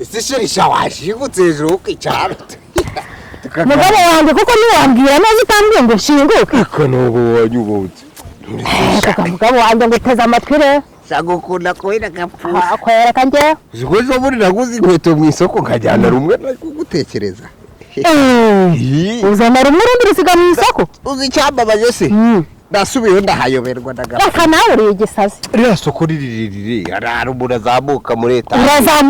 ese sheri shawashingutse hejuru ukicara mugabo wanjye kuko niwambwira neza utambwiye ngo nshinguke ko nubu wanyubutse mugabo wanjye ngo uteze amatwi rero sagukunda koina gapfu akwereka njyewe zikozo muri naguze inkweto mu isoko nkajyana rumwe gutekereza uzana rumwe urundi rusiga mu isoko uzi icyambabaje se nasubiyeho ndahayoberwa ndagapfa reka nawe uri igisazi ririya soko ririri hari umuntu azamuka muri leta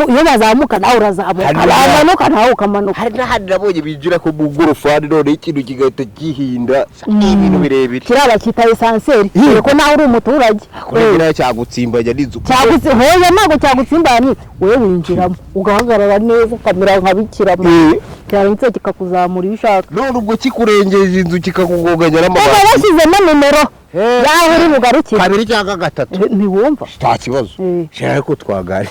iyo bazamuka nawe urazamuka bamanuka nawe ukamanuka hari n'ahandi nabonye binjira ko mu ngorofani none ikintu kigahita gihinda ibintu birebire kiraba kita esanseri ko nawe uri umuturage kugira cyagutsimbanya n'inzu hoya ntabwo cyagutsimbanya wewe winjiramo ugahagarara neza ukamera nka bikiramo cyangwa kikakuzamura iyo ushaka none ubwo kikurengeje inzu kikakugonganya n'amabati bashyizemo nimero yaho uri bugarukire 2 cyangwa 3 ntiwumva nta kibazo shaka ko twagari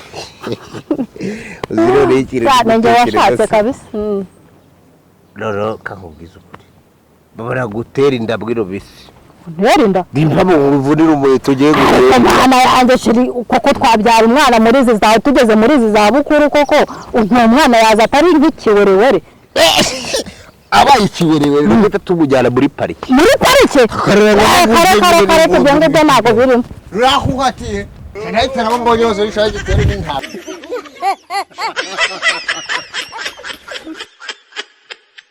uzirone ikire nanjye washatse kabisa rero kakubwiza ukuri babara gutera indabwiro bisi nterinda nimba mu ruvunira umuheto ugiye gutera mwana yanjye shiri koko twabyara umwana muri izi zawe tugeze muri izi za bukuru koko uwo mwana yaza atari nk'ikiwerewere abaye ikiwerewere rero tumujyana muri pariki kare tugende byo ntabwo birimo rakugatiye nahita nabo mbonye yose bishaje gitera n'intaka